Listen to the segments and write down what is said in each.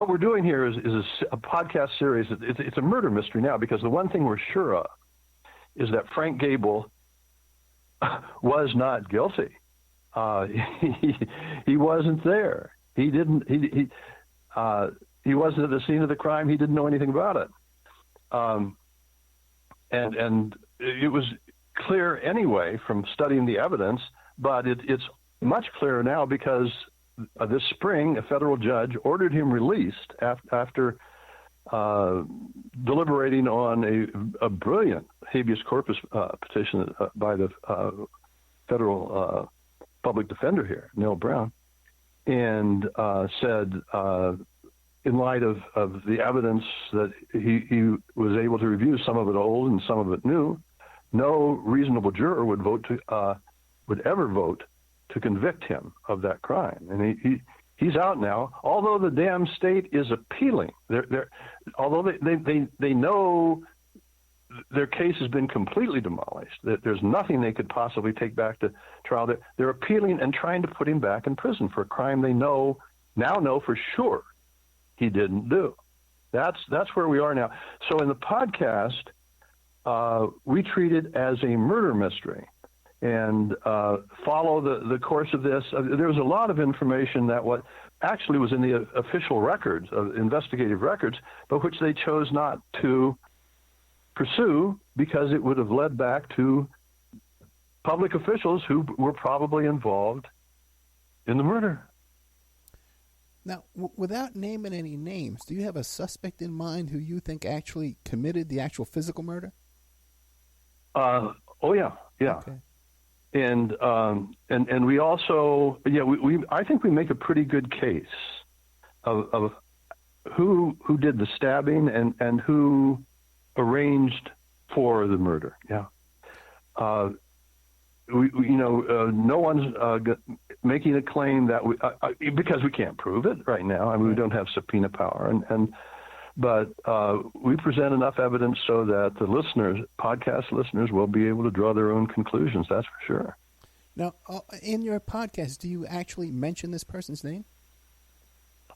what we're doing here is a podcast series. It's a murder mystery now, because the one thing we're sure of is that Frank Gable was not guilty. He wasn't there. He didn't. He wasn't at the scene of the crime. He didn't know anything about it. And it was clear anyway from studying the evidence, but it's much clearer now because this spring a federal judge ordered him released after deliberating on a brilliant habeas corpus petition by the federal public defender here, Neil Brown, and said, in light of the evidence that he was able to review, some of it old and some of it new, no reasonable juror would ever vote to convict him of that crime. And he's out now, although the damn state is appealing. Although they know their case has been completely demolished, that there's nothing they could possibly take back to trial. They're appealing and trying to put him back in prison for a crime they now know for sure he didn't do. That's where we are now. So in the podcast, we treat it as a murder mystery and follow the course of this. There was a lot of information that what actually was in the official records, investigative records, but which they chose not to pursue because it would have led back to public officials who were probably involved in the murder. Now, without naming any names, do you have a suspect in mind who you think actually committed the actual physical murder? Oh yeah. Okay. And we also, I think we make a pretty good case of who did the stabbing and who arranged for the murder. Yeah. No one's making a claim that because we can't prove it right now. I mean, we don't have subpoena power, but we present enough evidence so that the podcast listeners, will be able to draw their own conclusions. That's for sure. Now, in your podcast, do you actually mention this person's name?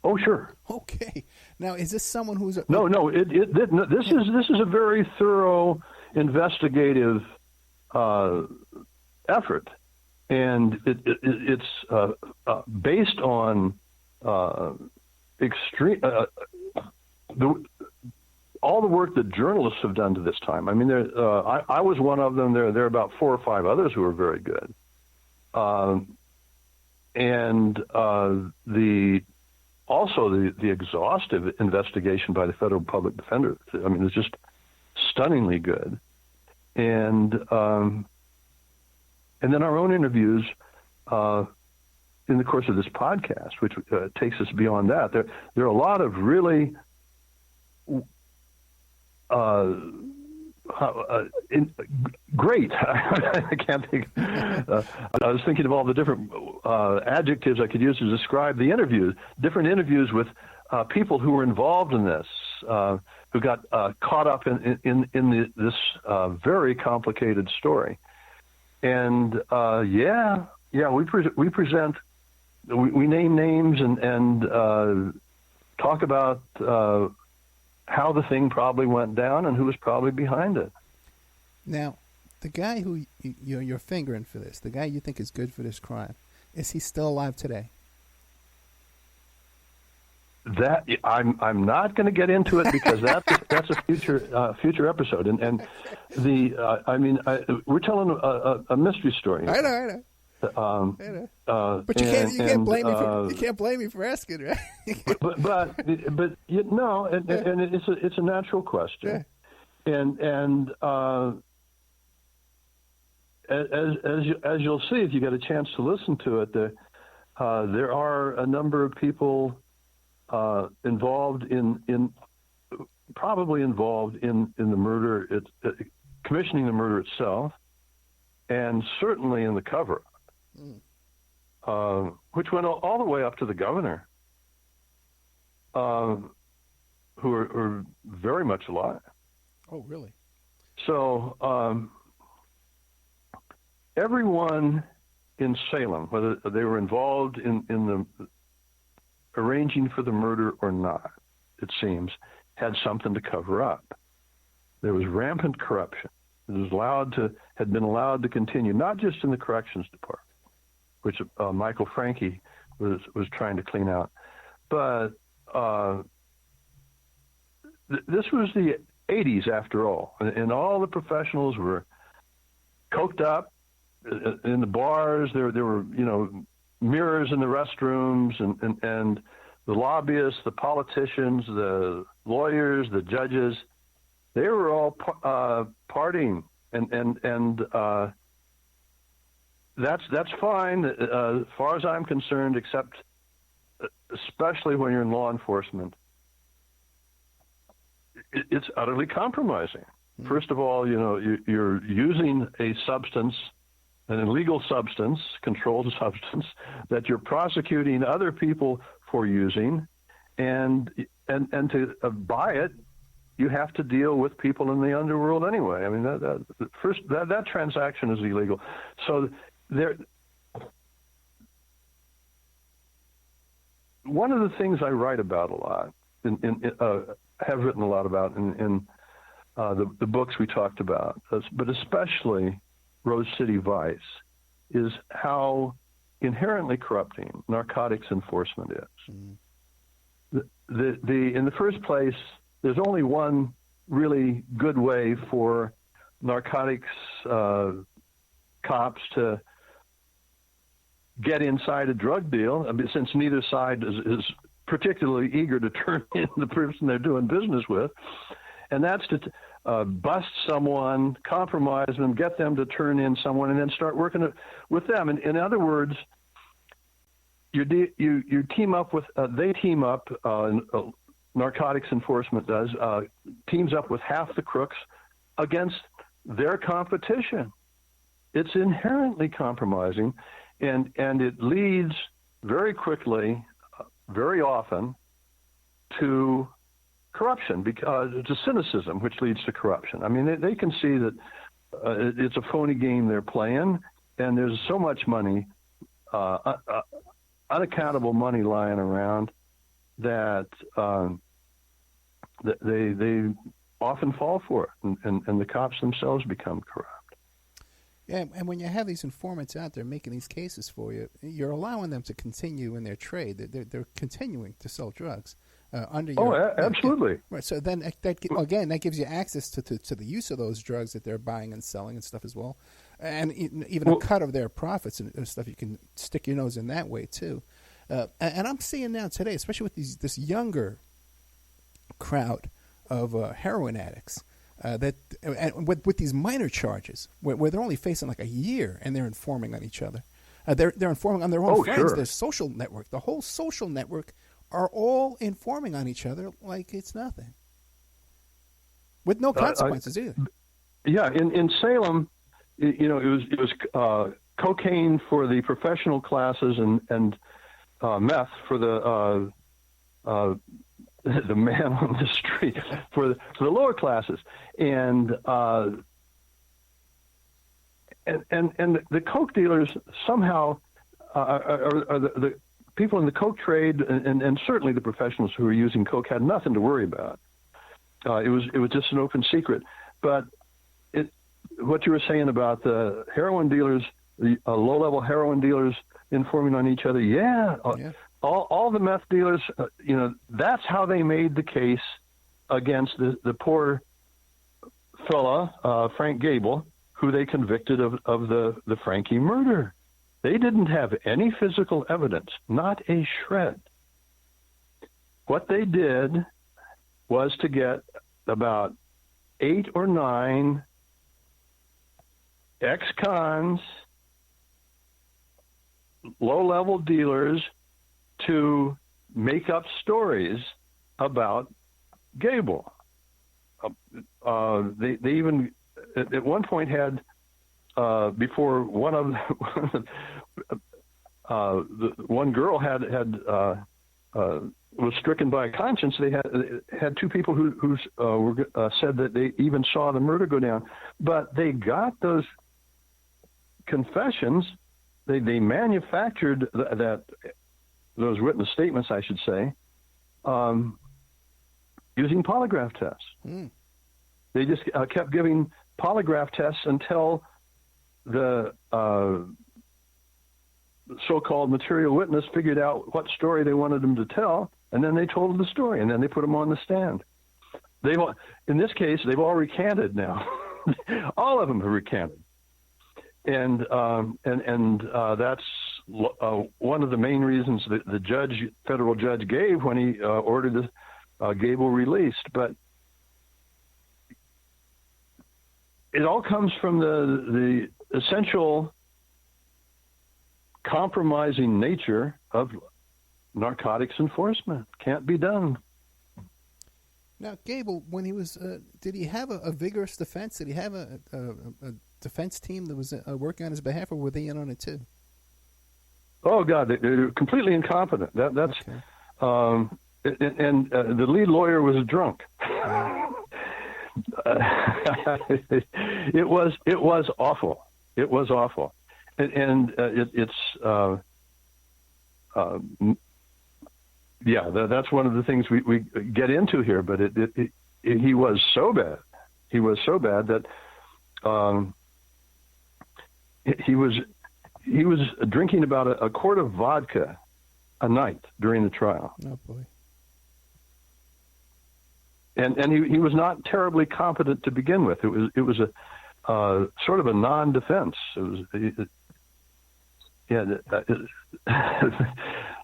Oh, sure. Okay. Now, is this someone who's No. This is a very thorough investigative effort, and it's based on extreme. All the work that journalists have done to this time. I mean, I was one of them. There are about 4 or 5 others who are very good, and the exhaustive investigation by the federal public defender. I mean, it's just stunningly good, and then our own interviews in the course of this podcast, which takes us beyond that. There are a lot of really great. I can't think. I was thinking of all the different adjectives I could use to describe the interviews. Different interviews with people who were involved in this, who got caught up in this very complicated story. And we present. We name names and talk about how the thing probably went down and who was probably behind it. Now, the guy who you're fingering for this, the guy you think is good for this crime, is he still alive today? That I'm not going to get into it because that's a future episode. And we're telling a mystery story. I know. But you can't blame me for asking, right? but it's a natural question, yeah. and as you'll see if you get a chance to listen to it, there are a number of people involved in the murder, commissioning the murder itself, and certainly in the cover-up. Which went all the way up to the governor, who are very much alive. Oh, really? So everyone in Salem, whether they were involved in arranging for the murder or not, it seems, had something to cover up. There was rampant corruption. It had been allowed to continue, not just in the corrections department, which Michael Franke was trying to clean out, but this was the 80s after all, and all the professionals were coked up in the bars. There were mirrors in the restrooms, and the lobbyists, the politicians, the lawyers, the judges, they were all partying, and that's fine as far as I'm concerned, except especially when you're in law enforcement. It's utterly compromising. First of all, you're using a substance, an illegal substance, controlled substance, that you're prosecuting other people for using, and to buy it, you have to deal with people in the underworld anyway. I mean, that transaction is illegal. So one of the things I write about a lot, have written a lot about in the books we talked about, but especially Rose City Vice, is how inherently corrupting narcotics enforcement is. In the first place, there's only one really good way for narcotics cops to get inside a drug deal, I mean, since neither side is particularly eager to turn in the person they're doing business with, and that's to bust someone, compromise them, get them to turn in someone, and then start working with them. And in other words, you team up with they team up. Narcotics enforcement does teams up with half the crooks against their competition. It's inherently compromising, and it leads very quickly, very often, to corruption, because to cynicism, which leads to corruption. I mean, they can see that it's a phony game they're playing, and there's so much money, unaccountable money lying around, that they often fall for it, and the cops themselves become corrupt. Yeah, and when you have these informants out there making these cases for you, you're allowing them to continue in their trade. They're continuing to sell drugs under your... absolutely. Right. So then, that gives you access to the use of those drugs that they're buying and selling and stuff as well, and even a cut of their profits and stuff. You can stick your nose in that way too. And I'm seeing now today, especially with this younger crowd of heroin addicts, with these minor charges, where they're only facing like a year, and they're informing on each other. They're informing on their own friends. Sure. Their social network, the whole social network, are all informing on each other like it's nothing, with no consequences either. Yeah, in Salem, it was cocaine for the professional classes and meth for the man on the street for the lower classes, and the coke dealers somehow are the people in the coke trade, and certainly the professionals who are using coke had nothing to worry about. It was just an open secret. But what you were saying about the heroin dealers, the low-level heroin dealers informing on each other, all the meth dealers, that's how they made the case against the poor fella, Frank Gable, who they convicted of the Frankie murder. They didn't have any physical evidence, not a shred. What they did was to get about 8 or 9 ex-cons, low-level dealers, to make up stories about Gable. They even at one point had before one girl was stricken by conscience. They had 2 people who said that they even saw the murder go down, but they got those confessions. They manufactured that those witness statements, I should say, using polygraph tests. They just kept giving polygraph tests until the so-called material witness figured out what story they wanted them to tell, and then they told the story, and then they put them on the stand. In this case, they've all recanted now. All of them have recanted, and that's one of the main reasons that the federal judge gave when he ordered Gable released. But it all comes from the essential compromising nature of narcotics enforcement. Can't be done. Now, Gable, when he was, did he have a vigorous defense? Did he have a defense team that was working on his behalf, or were they in on it too? Oh God, they're completely incompetent. That's okay. And the lead lawyer was drunk. It was awful. It was awful, that's one of the things we get into here. But he was so bad. He was so bad that he was drinking about a quart of vodka a night during the trial. Oh boy. And he was not terribly competent to begin with. It was a sort of a non-defense.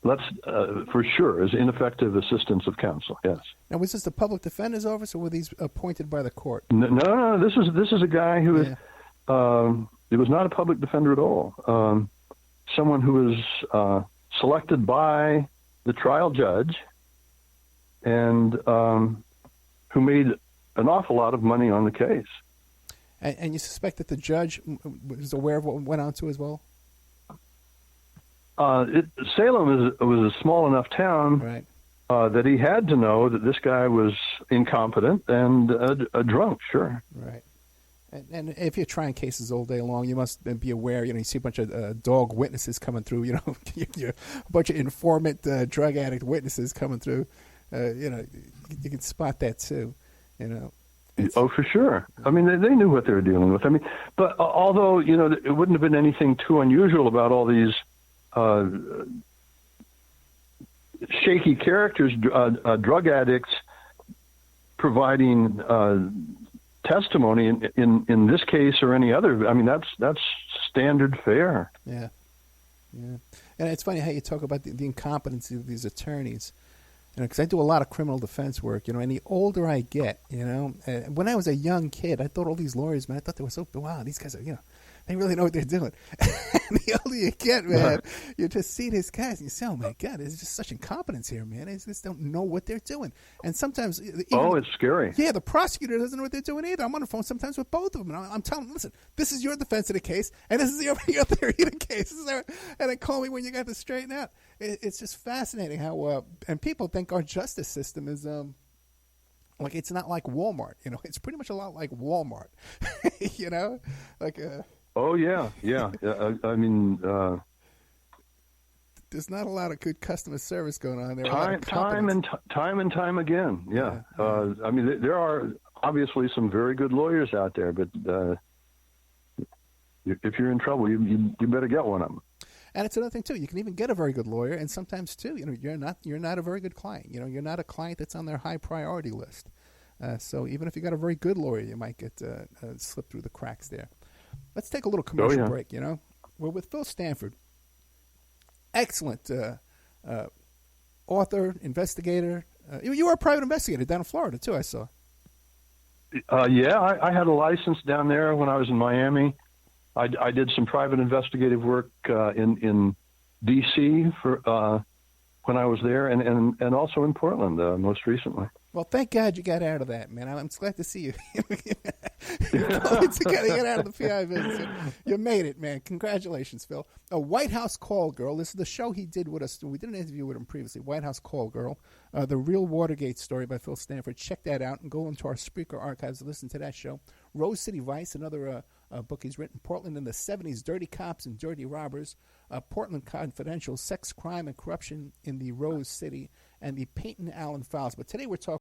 Let's for sure is ineffective assistance of counsel. Yes. Now, was this the public defender's office, or were these appointed by the court? No. This is a guy who it was not a public defender at all. Someone who was selected by the trial judge, and who made an awful lot of money on the case. And you suspect that the judge was aware of what went on to as well? Salem was a small enough town, right, that he had to know that this guy was incompetent and a drunk, sure. Right. And if you're trying cases all day long, you must be aware, you see a bunch of dog witnesses coming through, a bunch of informant drug addict witnesses coming through. You can spot that too, Oh, for sure. I mean, they knew what they were dealing with. I mean, but although, it wouldn't have been anything too unusual about all these shaky characters, drug addicts providing testimony in this case or any other. I mean, that's standard fare. Yeah. And it's funny how you talk about the incompetency of these attorneys. Because I do a lot of criminal defense work, and the older I get, when I was a young kid, I thought all these lawyers, man, I thought they were so, wow, these guys are, they really know what they're doing. And the older you get, man, you just see these guys and you say, oh my God, there's just such incompetence here, man. They just don't know what they're doing. And sometimes... it's scary. Yeah, the prosecutor doesn't know what they're doing either. I'm on the phone sometimes with both of them. And I'm telling them, listen, this is your defense of the case, and this is your theory of the case. And then call me when you got this straightened out. It's just fascinating how... and people think our justice system is... like it's not like Walmart, It's pretty much a lot like Walmart, Oh yeah. I mean, there's not a lot of good customer service going on there. Time and time again. Yeah. I mean, there are obviously some very good lawyers out there, but if you're in trouble, you better get one of them. And it's another thing too. You can even get a very good lawyer, and sometimes too, you're not a very good client. You're not a client that's on their high priority list. So even if you got a very good lawyer, you might get slip through the cracks there. Let's take a little commercial break. We're with Phil Stanfortd, excellent author, investigator. You were a private investigator down in Florida too, I saw. I had a license down there when I was in Miami. I did some private investigative work in D.C. for when I was there, and also in Portland most recently. Well, thank God you got out of that, man. I'm glad to see you. You got to get out of the PI business. You made it, man. Congratulations, Phil. A White House Call Girl. This is the show he did with us. We did an interview with him previously. White House Call Girl. The Real Watergate Story by Phil Stanfortd. Check that out and go into our speaker archives to listen to that show. Rose City Vice, another book he's written, Portland in the 70s, Dirty Cops and Dirty Robbers, Portland Confidential, Sex, Crime, and Corruption in the Rose City, and the Peyton Allen Files. But today we're talking